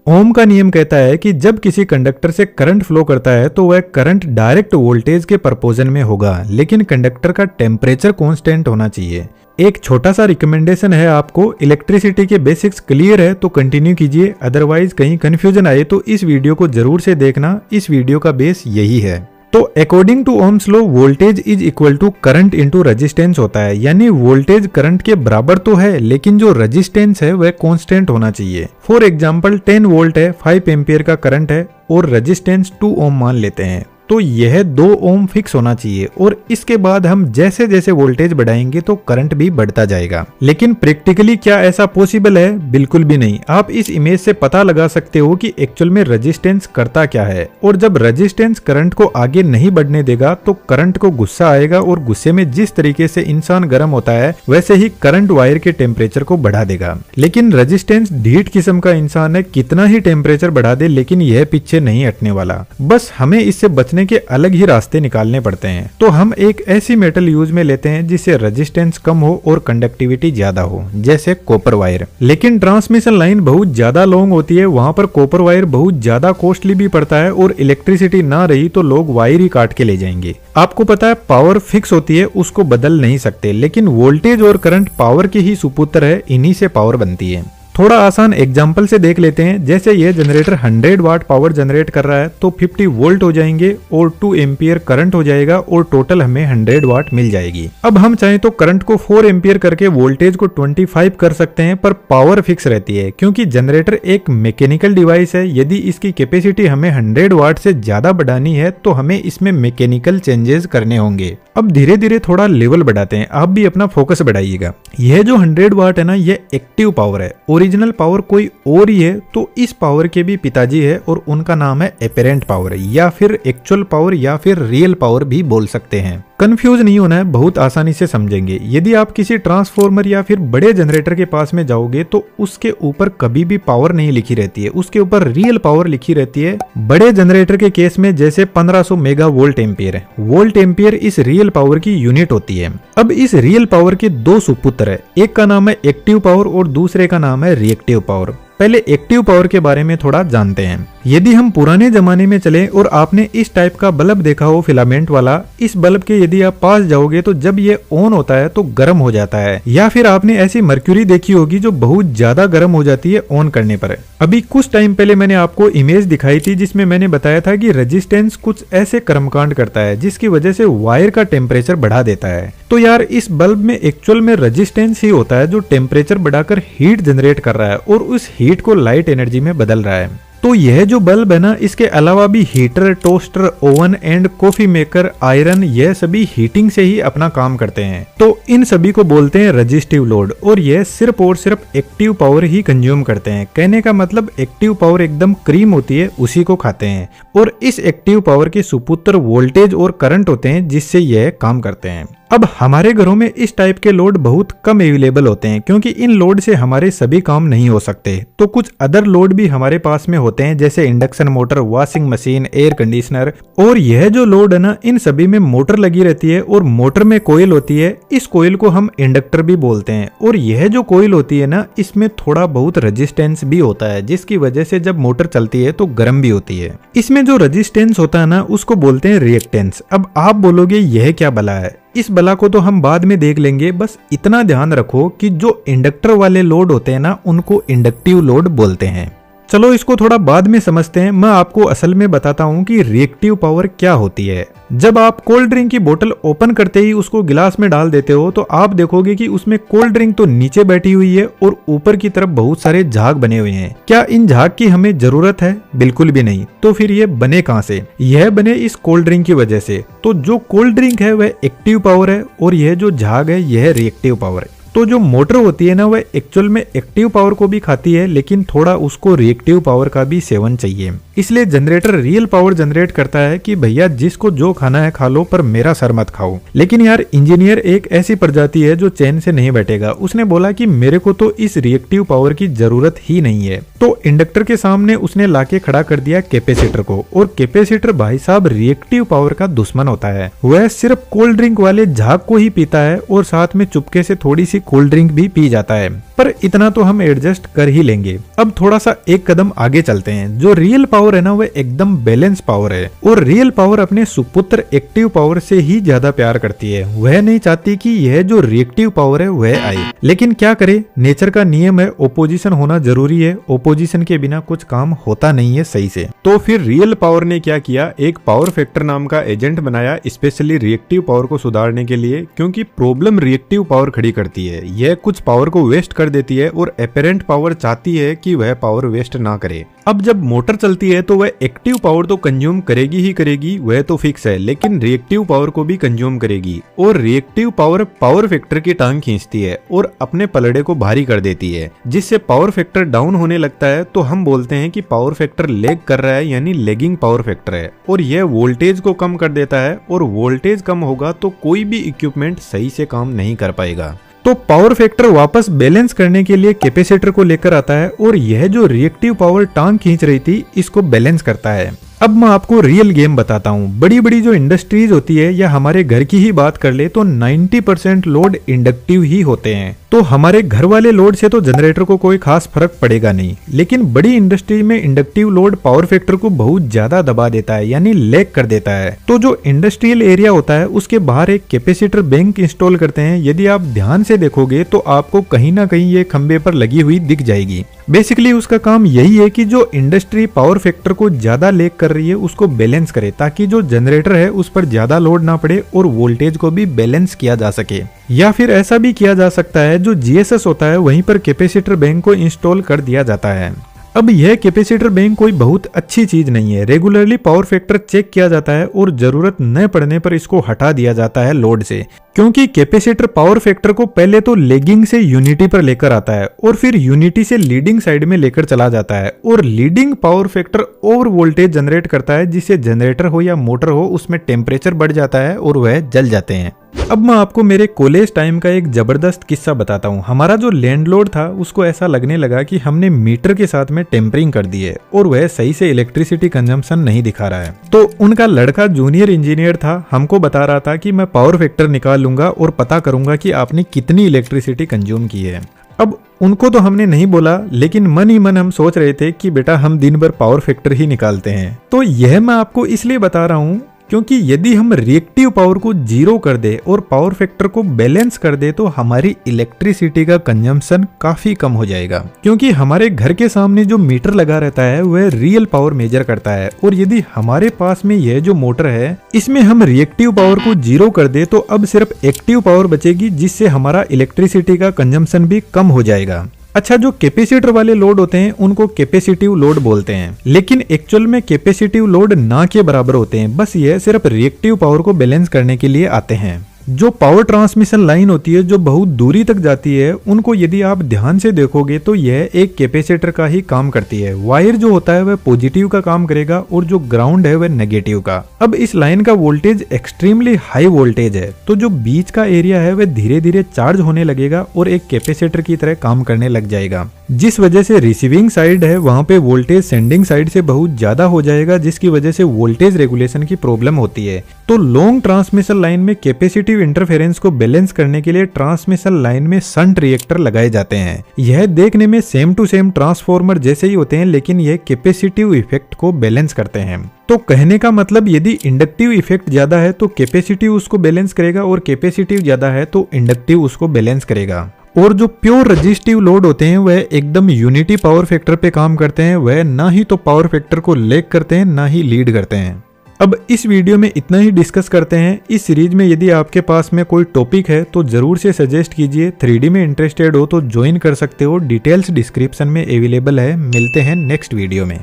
ओम का नियम कहता है कि जब किसी कंडक्टर से करंट फ्लो करता है तो वह करंट डायरेक्ट वोल्टेज के प्रपोजन में होगा, लेकिन कंडक्टर का टेम्परेचर कांस्टेंट होना चाहिए। एक छोटा सा रिकमेंडेशन है आपको, इलेक्ट्रिसिटी के बेसिक्स क्लियर है तो कंटिन्यू कीजिए, अदरवाइज कहीं कंफ्यूजन आए तो इस वीडियो को जरूर से देखना, इस वीडियो का बेस यही है। तो according to Ohm's law voltage is equal to current into resistance होता है, यानी वोल्टेज करंट के बराबर तो है लेकिन जो रेजिस्टेंस है वह कांस्टेंट होना चाहिए। फॉर एग्जांपल 10 वोल्ट है, 5 एम्पियर का करंट है और रेजिस्टेंस 2 ओम मान लेते हैं, तो यह 2 ओम फिक्स होना चाहिए और इसके बाद हम जैसे जैसे वोल्टेज बढ़ाएंगे तो करंट भी बढ़ता जाएगा। लेकिन प्रैक्टिकली क्या ऐसा पॉसिबल है? बिल्कुल भी नहीं। आप इस इमेज से पता लगा सकते हो कि एक्चुअल में रेजिस्टेंस करता क्या है, और जब रेजिस्टेंस करंट को आगे नहीं बढ़ने देगा तो करंट को गुस्सा आएगा और गुस्से में जिस तरीके से इंसान गर्म होता है वैसे ही करंट वायर के टेम्परेचर को बढ़ा देगा। लेकिन रेजिस्टेंस ढीठ किस्म का इंसान है, कितना ही टेम्परेचर बढ़ा दे लेकिन यह पीछे नहीं हटने वाला। बस हमें इससे बचने के अलग ही रास्ते निकालने पड़ते हैं। तो हम एक ऐसी मेटल यूज में लेते हैं जिससे रेजिस्टेंस कम हो और कंडक्टिविटी ज्यादा हो, जैसे कॉपर वायर। लेकिन ट्रांसमिशन लाइन बहुत ज्यादा लॉन्ग होती है, वहां पर कॉपर वायर बहुत ज्यादा कॉस्टली भी पड़ता है और इलेक्ट्रिसिटी ना रही तो लोग वायर ही काट के ले जाएंगे। आपको पता है पावर फिक्स होती है, उसको बदल नहीं सकते, लेकिन वोल्टेज और करंट पावर के ही सुपुत्र है, इन्हीं से पावर बनती है। थोड़ा आसान एग्जाम्पल से देख लेते हैं। जैसे ये जनरेटर 100 वाट पावर जनरेट कर रहा है तो 50 वोल्ट हो जाएंगे और 2 एम्पियर करंट हो जाएगा और टोटल हमें 100 वाट मिल जाएगी। अब हम चाहें तो करंट को 4 एम्पियर करके वोल्टेज को 25 कर सकते हैं, पर पावर फिक्स रहती है क्योंकि जनरेटर एक मैकेनिकल डिवाइस है। यदि इसकी कैपेसिटी हमें 100 वाट से ज्यादा बढ़ानी है तो हमें इसमें मैकेनिकल चेंजेस करने होंगे। अब धीरे धीरे थोड़ा लेवल बढ़ाते हैं, आप भी अपना फोकस बढ़ाइएगा। यह जो 100 वाट है ना, यह एक्टिव पावर है, ओरिजिनल पावर कोई और ही है। तो इस पावर के भी पिताजी है और उनका नाम है एपेरेंट पावर, या फिर एक्चुअल पावर, या फिर रियल पावर भी बोल सकते हैं। कंफ्यूज नहीं होना है, बहुत आसानी से समझेंगे। यदि आप किसी ट्रांसफॉर्मर या फिर बड़े जनरेटर के पास में जाओगे तो उसके ऊपर कभी भी पावर नहीं लिखी रहती है, उसके ऊपर रियल पावर लिखी रहती है। बड़े जनरेटर के केस में जैसे 1500 मेगा वोल्ट एम्पियर है, वोल्ट एम्पियर इस रियल पावर की यूनिट होती है। अब इस रियल पावर के 2 सुपुत्र है, एक का नाम है एक्टिव पावर और दूसरे का नाम है रिएक्टिव पावर। पहले एक्टिव पावर के बारे में थोड़ा जानते हैं। यदि हम पुराने जमाने में चले और आपने इस टाइप का बल्ब देखा हो फिलामेंट वाला, इस बल्ब के यदि आप पास जाओगे तो जब ये ऑन होता है तो गर्म हो जाता है। या फिर आपने ऐसी मर्क्यूरी देखी होगी जो बहुत ज्यादा गर्म हो जाती है ऑन करने पर। अभी कुछ टाइम पहले मैंने आपको इमेज दिखाई थी जिसमें मैंने बताया था कि रेजिस्टेंस कुछ ऐसे कर्मकांड करता है जिसकी वजह से वायर का टेम्परेचर बढ़ा देता है। तो यार इस बल्ब में एक्चुअल में रेजिस्टेंस ही होता है जो टेम्परेचर बढ़ाकर हीट जनरेट कर रहा है और उस हीट को लाइट एनर्जी में बदल रहा है। तो यह जो बल्ब है ना, इसके अलावा भी heater, toaster, oven and coffee maker, iron, यह सभी हीटिंग से ही अपना काम करते हैं। तो इन सभी को बोलते हैं रेजिस्टिव लोड, और यह सिर्फ और सिर्फ एक्टिव पावर ही कंज्यूम करते हैं। कहने का मतलब एक्टिव पावर एकदम क्रीम होती है, उसी को खाते हैं। और इस एक्टिव पावर के सुपुत्र वोल्टेज और करंट होते हैं जिससे यह काम करते हैं। अब हमारे घरों में इस टाइप के लोड बहुत कम अवेलेबल होते हैं क्योंकि इन लोड से हमारे सभी काम नहीं हो सकते। तो कुछ अदर लोड भी हमारे पास में होते हैं जैसे induction motor, washing machine, air conditioner. और यह जो लोड है ना, इन सभी में मोटर लगी रहती है और मोटर में कोयल होती है। इस कोयल को हम इंडक्टर भी बोलते हैं। और यह जो कोयल होती है ना, इसमें थोड़ा बहुत रेजिस्टेंस भी होता है जिसकी वजह से जब मोटर चलती है तो गर्म भी होती है। इसमें जो रेजिस्टेंस होता है ना, उसको बोलते हैं रिएक्टेंस। अब आप बोलोगे यह क्या बला है? इस बला को तो हम बाद में देख लेंगे, बस इतना ध्यान रखो कि जो इंडक्टर वाले लोड होते हैं ना, उनको इंडक्टिव लोड बोलते हैं। चलो इसको थोड़ा बाद में समझते हैं। मैं आपको असल में बताता हूँ कि रिएक्टिव पावर क्या होती है। जब आप कोल्ड ड्रिंक की बोतल ओपन करते ही उसको गिलास में डाल देते हो तो आप देखोगे कि उसमें कोल्ड ड्रिंक तो नीचे बैठी हुई है और ऊपर की तरफ बहुत सारे झाग बने हुए हैं। क्या इन झाग की हमें जरूरत है? बिल्कुल भी नहीं। तो फिर ये बने कहां से? यह बने इस कोल्ड ड्रिंक की वजह से। तो जो कोल्ड ड्रिंक है वह एक्टिव पावर है और यह जो झाग है यह रिएक्टिव पावर है। तो जो मोटर होती है ना, वह एक्चुअल में एक्टिव पावर को भी खाती है, लेकिन थोड़ा उसको रिएक्टिव पावर का भी सेवन चाहिए। इसलिए जनरेटर रियल पावर जनरेट करता है कि भैया जिसको जो खाना है खा लो, पर मेरा सर मत खाओ। लेकिन यार इंजीनियर एक ऐसी प्रजाति है जो चैन से नहीं बैठेगा। उसने बोला कि मेरे को तो इस रिएक्टिव पावर की जरूरत ही नहीं है। तो इंडक्टर के सामने उसने लाके खड़ा कर दिया कैपेसिटर को, और कैपेसिटर भाई साहब रिएक्टिव पावर का दुश्मन होता है। वह सिर्फ कोल्ड ड्रिंक वाले झाग को ही पीता है और साथ में चुपके से थोड़ी सी कोल्ड ड्रिंक भी पी जाता है, पर इतना तो हम एडजस्ट कर ही लेंगे। अब थोड़ा सा एक कदम आगे चलते हैं। जो रियल पावर है ना वह एकदम बैलेंस पावर है, और रियल पावर अपने सुपुत्र एक्टिव पावर से ही ज्यादा प्यार करती है। वह नहीं चाहती कि यह जो रिएक्टिव पावर है वह आए, लेकिन क्या करे, नेचर का नियम है, ओपोजिशन होना जरूरी है। ओपोजिशन के बिना कुछ काम होता नहीं है सही से। तो फिर रियल पावर ने क्या किया, एक पावर फैक्टर नाम का एजेंट बनाया स्पेशली रिएक्टिव पावर को सुधारने के लिए, क्योंकि प्रॉब्लम रिएक्टिव पावर खड़ी करती है। यह कुछ पावर को वेस्ट कर देती है और एपेरेंट पावर चाहती है कि वह पावर वेस्ट ना करे। अब जब मोटर चलती है तो वह एक्टिव पावर तो कंज्यूम करेगी ही करेगी, वह तो फिक्स है, लेकिन रिएक्टिव पावर को भी कंज्यूम करेगी। और रिएक्टिव पावर पावर फैक्टर की टांग खींचती है और अपने पलड़े को भारी कर देती है, जिससे पावर फैक्टर डाउन होने लगता है। तो हम बोलते हैं कि पावर फैक्टर लेग कर रहा है, यानी लेगिंग पावर फैक्टर है। और यह वोल्टेज को कम कर देता है, और वोल्टेज कम होगा तो कोई भी इक्विपमेंट सही से काम नहीं कर पाएगा। तो पावर फैक्टर वापस बैलेंस करने के लिए कैपेसिटर को लेकर आता है, और यह जो रिएक्टिव पावर टांग खींच रही थी इसको बैलेंस करता है। अब मैं आपको रियल गेम बताता हूँ। बड़ी बड़ी जो इंडस्ट्रीज होती है या हमारे घर की ही बात कर ले तो 90% लोड इंडक्टिव ही होते हैं। तो हमारे घर वाले लोड से तो जनरेटर को कोई खास फर्क पड़ेगा नहीं, लेकिन बड़ी इंडस्ट्री में इंडक्टिव लोड पावर फैक्टर को बहुत ज्यादा दबा देता है, यानी लैग कर देता है। तो जो इंडस्ट्रियल एरिया होता है उसके बाहर एक कैपेसिटर बैंक इंस्टॉल करते हैं। यदि आप ध्यान से देखोगे तो आपको कहीं ना कहीं ये खंबे पर लगी हुई दिख जाएगी। बेसिकली उसका काम यही है कि जो इंडस्ट्री पावर फैक्टर को ज्यादा लैग कर रही है उसको बैलेंस करे, ताकि जो जनरेटर है उस पर ज्यादा लोड ना पड़े और वोल्टेज को भी बैलेंस किया जा सके। या फिर ऐसा भी किया जा सकता है, जो जीएसएस होता है वहीं पर कैपेसिटर बैंक को इंस्टॉल कर दिया जाता है। अब यह कैपेसिटर बैंक कोई बहुत अच्छी चीज नहीं है। रेगुलरली पावर फैक्टर चेक किया जाता है और जरूरत न पड़ने पर इसको हटा दिया जाता है लोड से, क्योंकि कैपेसिटर पावर फैक्टर को पहले तो लेगिंग से यूनिटी पर लेकर आता है और फिर यूनिटी से लीडिंग साइड में लेकर चला जाता है, और leading power factor over voltage generate करता है, जिससे जनरेटर हो या मोटर हो उसमें टेम्परेचर बढ़ जाता है और वह जल जाते हैं। अब मैं आपको मेरे कॉलेज टाइम का एक जबरदस्त किस्सा बताता हूँ। हमारा जो लैंडलॉर्ड था उसको ऐसा लगने लगा कि हमने मीटर के साथ में टेम्परिंग कर दी है और वह सही से इलेक्ट्रिसिटी कंजम्पशन नहीं दिखा रहा है। तो उनका लड़का जूनियर इंजीनियर था, हमको बता रहा था कि मैं पावर फैक्टर निकाल लूंगा और पता करूंगा कि आपने कितनी इलेक्ट्रिसिटी कंज्यूम की है। अब उनको तो हमने नहीं बोला, लेकिन मन ही मन हम सोच रहे थे कि बेटा हम दिन भर पावर फैक्टर ही निकालते हैं। तो यह मैं आपको इसलिए बता रहा हूँ क्योंकि यदि हम रिएक्टिव पावर को जीरो कर दे और पावर फैक्टर को बैलेंस कर दे तो हमारी इलेक्ट्रिसिटी का कंजम्पशन काफी कम हो जाएगा, क्योंकि हमारे घर के सामने जो मीटर लगा रहता है वह रियल पावर मेजर करता है। और यदि हमारे पास में यह जो मोटर है इसमें हम रिएक्टिव पावर को जीरो कर दे तो अब सिर्फ एक्टिव पावर बचेगी, जिससे हमारा इलेक्ट्रिसिटी का कंजम्पशन भी कम हो जाएगा। अच्छा, जो कैपेसिटर वाले लोड होते हैं उनको कैपेसिटिव लोड बोलते हैं, लेकिन एक्चुअल में कैपेसिटिव लोड ना के बराबर होते हैं। बस ये सिर्फ रिएक्टिव पावर को बैलेंस करने के लिए आते हैं। जो पावर ट्रांसमिशन लाइन होती है जो बहुत दूरी तक जाती है, उनको यदि आप ध्यान से देखोगे तो यह एक कैपेसिटर का ही काम करती है। वायर जो होता है वह पॉजिटिव का काम करेगा और जो ग्राउंड है वह नेगेटिव का। अब इस लाइन का वोल्टेज एक्सट्रीमली हाई वोल्टेज है, तो जो बीच का एरिया है वह धीरे धीरे चार्ज होने लगेगा और एक कैपेसिटर की तरह काम करने लग जाएगा, जिस वजह से रिसीविंग साइड है वहां पे वोल्टेज सेंडिंग साइड से बहुत ज्यादा हो जाएगा, जिसकी वजह से वोल्टेज रेगुलेशन की प्रॉब्लम होती है। तो लॉन्ग ट्रांसमिशन लाइन में कैपेसिटिव इंटरफेरेंस को बैलेंस करने के लिए ट्रांसमिशन लाइन में शंट रिएक्टर लगाए जाते हैं। यह देखने में सेम टू सेम ट्रांसफॉर्मर जैसे ही होते हैं, लेकिन यह कैपेसिटिव इफेक्ट को बैलेंस करते हैं। तो कहने का मतलब यदि इंडक्टिव इफेक्ट ज्यादा है तो कैपेसिटिव उसको बैलेंस करेगा, और कैपेसिटिव ज्यादा है तो इंडक्टिव उसको बैलेंस करेगा। और जो प्योर रजिस्टिव लोड होते हैं वह एकदम यूनिटी पावर फैक्टर पे काम करते हैं। वह ना ही तो पावर फैक्टर को लैग करते हैं ना ही लीड करते हैं। अब इस वीडियो में इतना ही डिस्कस करते हैं। इस सीरीज में यदि आपके पास में कोई टॉपिक है तो जरूर से सजेस्ट कीजिए। 3D में इंटरेस्टेड हो तो ज्वाइन कर सकते हो, डिटेल्स डिस्क्रिप्शन में अवेलेबल है। मिलते हैं नेक्स्ट वीडियो में।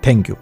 Thank you.